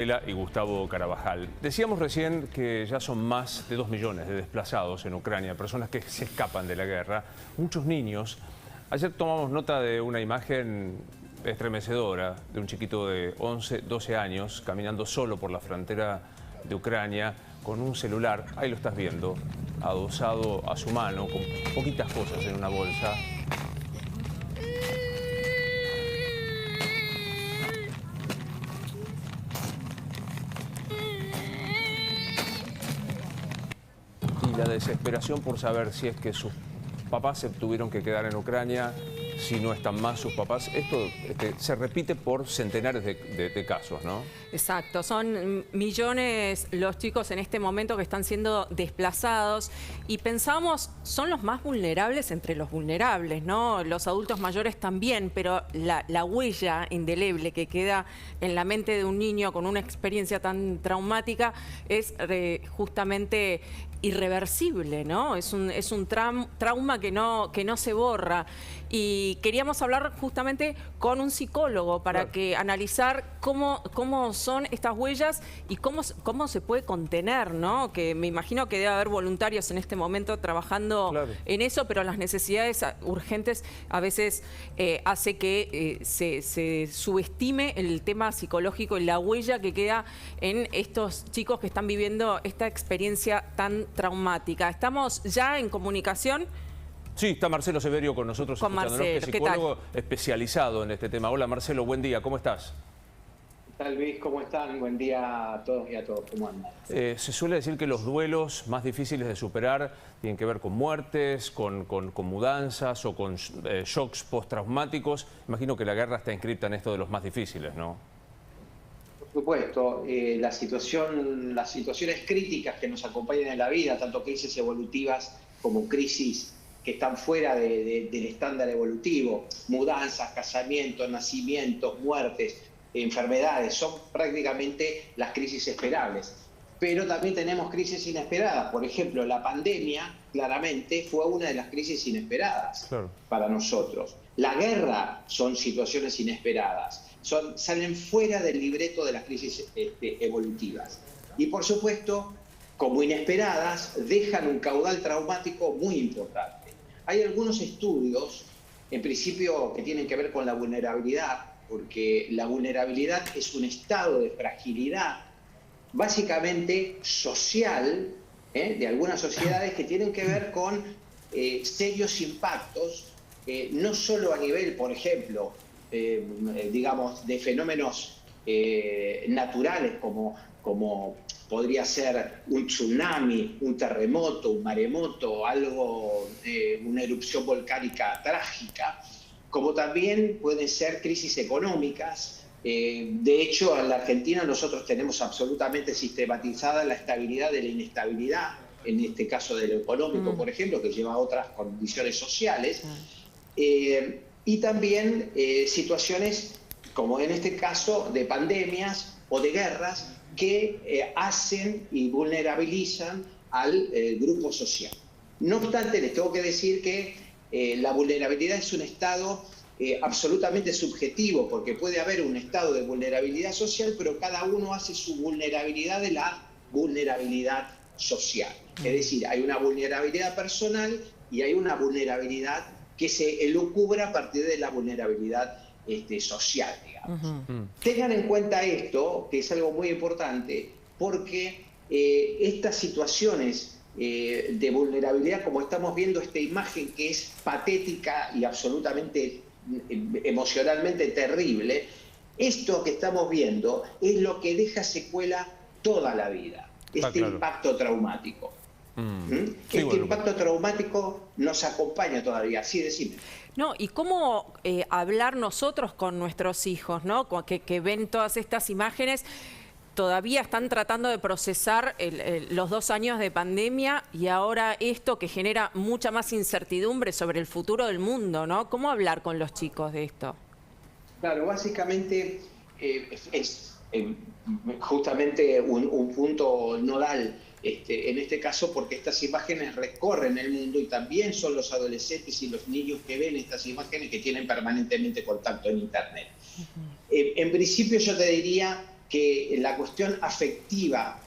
Y Gustavo Carabajal. Decíamos recién que ya son más de 2 millones de desplazados en Ucrania, personas que se escapan de la guerra, muchos niños. Ayer tomamos nota de una imagen estremecedora de un chiquito de 11, 12 años caminando solo por la frontera de Ucrania con un celular, ahí lo estás viendo, adosado a su mano con poquitas cosas en una bolsa. Y la desesperación por saber si es que sus papás se tuvieron que quedar en Ucrania, si no están más sus papás. Esto se repite por centenares de casos, ¿no? Exacto, son millones los chicos en este momento que están siendo desplazados y pensamos, son los más vulnerables entre los vulnerables, ¿no? Los adultos mayores también, pero la huella indeleble que queda en la mente de un niño con una experiencia tan traumática es justamente irreversible, ¿no? Es un trauma que no se borra. Y queríamos hablar justamente con un psicólogo para que analizar cómo son estas huellas y cómo se puede contener, ¿no? Que me imagino que debe haber voluntarios en este momento trabajando en eso, pero las necesidades urgentes a veces hace que se subestime el tema psicológico y la huella que queda en estos chicos que están viviendo esta experiencia tan traumática. ¿Estamos ya en comunicación? Sí, está Marcelo Severio con nosotros, con Marcelo, que es psicólogo especializado en este tema. Hola Marcelo, buen día, ¿cómo estás? ¿Qué tal, Luis? ¿Cómo están? Buen día a todos y a todos. ¿Cómo andan? Se suele decir que los duelos más difíciles de superar tienen que ver con muertes, con mudanzas o con shocks postraumáticos. Imagino que la guerra está inscripta en esto de los más difíciles, ¿no? Por supuesto, las situaciones críticas que nos acompañan en la vida, tanto crisis evolutivas como crisis que están fuera del estándar evolutivo, mudanzas, casamientos, nacimientos, muertes, enfermedades, son prácticamente las crisis esperables. Pero también tenemos crisis inesperadas. Por ejemplo, la pandemia claramente fue una de las crisis inesperadas para nosotros. La guerra son situaciones inesperadas, salen fuera del libreto de las crisis evolutivas. Y por supuesto, como inesperadas, dejan un caudal traumático muy importante. Hay algunos estudios, en principio, que tienen que ver con la vulnerabilidad, porque la vulnerabilidad es un estado de fragilidad, básicamente social, de algunas sociedades que tienen que ver con serios impactos, no solo a nivel, por ejemplo, digamos, de fenómenos naturales como podría ser un tsunami, un terremoto, un maremoto, una erupción volcánica trágica, como también pueden ser crisis económicas. De hecho, en la Argentina nosotros tenemos absolutamente sistematizada la estabilidad de la inestabilidad, en este caso de lo económico, por ejemplo, que lleva a otras condiciones sociales, y también situaciones, como en este caso, de pandemias o de guerras, que hacen y vulnerabilizan al grupo social. No obstante, les tengo que decir que la vulnerabilidad es un estado absolutamente subjetivo, porque puede haber un estado de vulnerabilidad social, pero cada uno hace su vulnerabilidad de la vulnerabilidad social. Es decir, hay una vulnerabilidad personal y hay una vulnerabilidad que se elucubra a partir de la vulnerabilidad social, digamos. Tengan en cuenta esto, que es algo muy importante, porque estas situaciones de vulnerabilidad, como estamos viendo esta imagen que es patética y absolutamente emocionalmente terrible, esto que estamos viendo es lo que deja secuela toda la vida, impacto traumático. Impacto traumático nos acompaña todavía, sí, decime. No, y cómo hablar nosotros con nuestros hijos, ¿no? Que ven todas estas imágenes, todavía están tratando de procesar los 2 años de pandemia y ahora esto que genera mucha más incertidumbre sobre el futuro del mundo, ¿no? ¿Cómo hablar con los chicos de esto? Claro, básicamente es justamente un punto nodal en este caso, porque estas imágenes recorren el mundo y también son los adolescentes y los niños que ven estas imágenes que tienen permanentemente contacto en Internet. En principio yo te diría que la cuestión afectiva,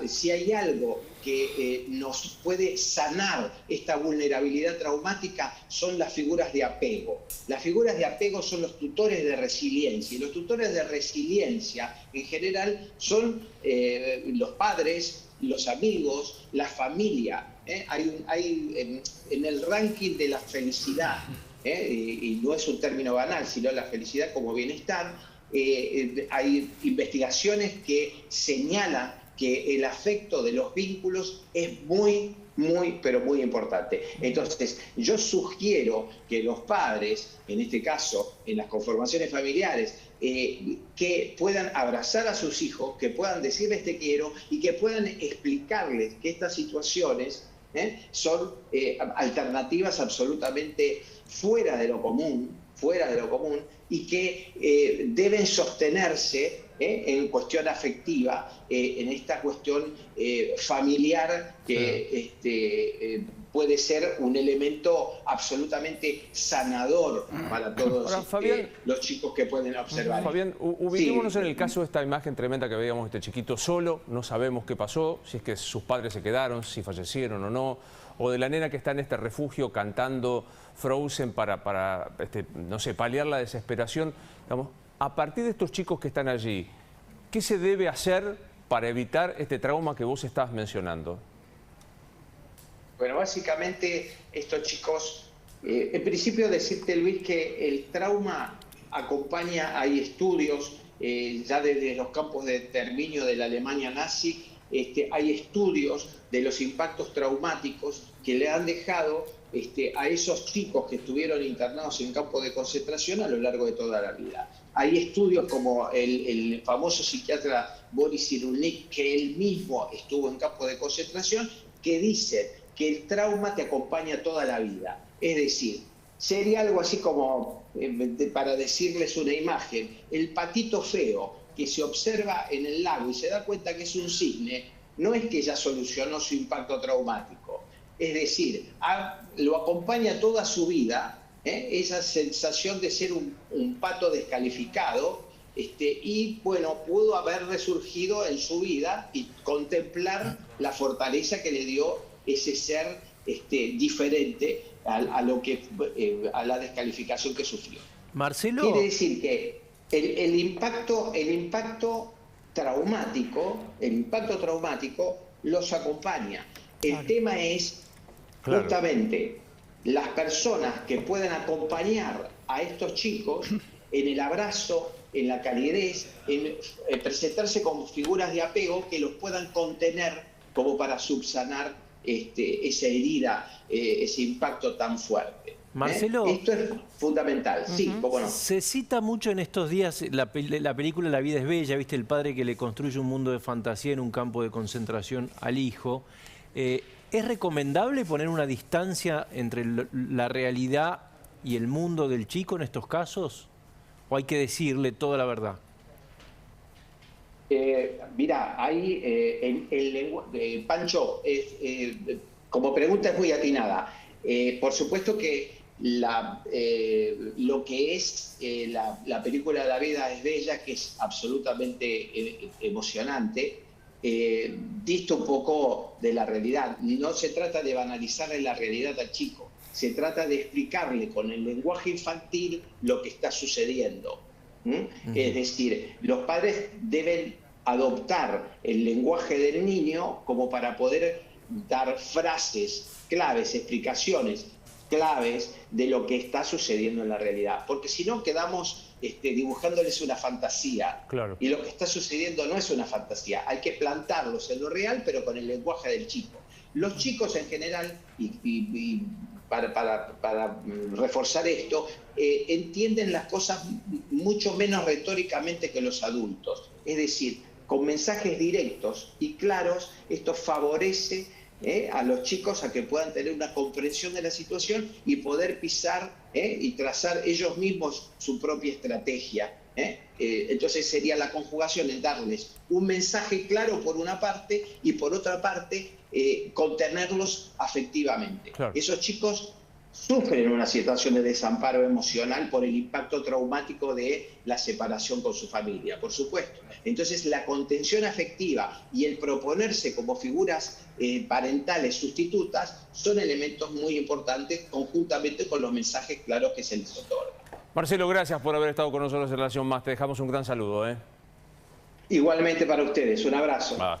si hay algo que nos puede sanar esta vulnerabilidad traumática, son las figuras de apego. Las figuras de apego son los tutores de resiliencia, y los tutores de resiliencia en general son los padres, los amigos, la familia. Hay en el ranking de la felicidad, y no es un término banal, sino la felicidad como bienestar, hay investigaciones que señalan que el afecto de los vínculos es muy, pero muy importante. Entonces, yo sugiero que los padres, en este caso, en las conformaciones familiares, que puedan abrazar a sus hijos, que puedan decirles te quiero y que puedan explicarles que estas situaciones son alternativas absolutamente fuera de lo común, y que deben sostenerse en cuestión afectiva, en esta cuestión familiar que puede ser un elemento absolutamente sanador para todos los chicos que pueden observar. Fabián, ubiquémonos en el caso de esta imagen tremenda que veíamos, este chiquito solo, no sabemos qué pasó, si es que sus padres se quedaron, si fallecieron o no, o de la nena que está en este refugio cantando Frozen para no sé, paliar la desesperación. Digamos, a partir de estos chicos que están allí, ¿qué se debe hacer para evitar este trauma que vos estás mencionando? Bueno, básicamente estos chicos, en principio decirte, Luis, que el trauma acompaña, hay estudios, ya desde los campos de exterminio de la Alemania nazi, hay estudios de los impactos traumáticos que le han dejado a esos chicos que estuvieron internados en campos de concentración a lo largo de toda la vida. Hay estudios como el famoso psiquiatra Boris Cyrulnik, que él mismo estuvo en campos de concentración, que dice que el trauma te acompaña toda la vida. Es decir, sería algo así como, para decirles una imagen, el patito feo que se observa en el lago y se da cuenta que es un cisne, no es que ya solucionó su impacto traumático. Es decir, lo acompaña toda su vida, esa sensación de ser un pato descalificado, y bueno, pudo haber resurgido en su vida y contemplar la fortaleza que le dio ese ser diferente a la descalificación que sufrió. Marcelo. Quiere decir que el impacto traumático los acompaña. El tema es justamente las personas que puedan acompañar a estos chicos en el abrazo, en la calidez, en presentarse como figuras de apego que los puedan contener como para subsanar esa herida, ese impacto tan fuerte. Marcelo, esto es fundamental, sí, cómo no. Se cita mucho en estos días la película La vida es bella, ¿viste? El padre que le construye un mundo de fantasía en un campo de concentración al hijo. ¿Es recomendable poner una distancia entre la realidad y el mundo del chico en estos casos? ¿O hay que decirle toda la verdad? Mira, Pancho, como pregunta es muy atinada. Por supuesto que lo que es la película La vida es bella, que es absolutamente emocionante, dista un poco de la realidad. No se trata de banalizarle la realidad al chico, se trata de explicarle con el lenguaje infantil lo que está sucediendo. Es decir, los padres deben adoptar el lenguaje del niño como para poder dar frases claves, explicaciones claves de lo que está sucediendo en la realidad. Porque si no, quedamos dibujándoles una fantasía. Claro. Y lo que está sucediendo no es una fantasía. Hay que plantarlos en lo real, pero con el lenguaje del chico. Los chicos en general, y para reforzar esto, entienden las cosas mucho menos retóricamente que los adultos. Es decir, con mensajes directos y claros, esto favorece a los chicos a que puedan tener una comprensión de la situación y poder pisar y trazar ellos mismos su propia estrategia. Entonces sería la conjugación en darles un mensaje claro por una parte y por otra parte contenerlos afectivamente. Claro. Esos chicos sufren una situación de desamparo emocional por el impacto traumático de la separación con su familia, por supuesto. Entonces, la contención afectiva y el proponerse como figuras parentales sustitutas son elementos muy importantes conjuntamente con los mensajes claros que se les otorgan. Marcelo, gracias por haber estado con nosotros en Relación Más. Te dejamos un gran saludo. Igualmente para ustedes, un abrazo.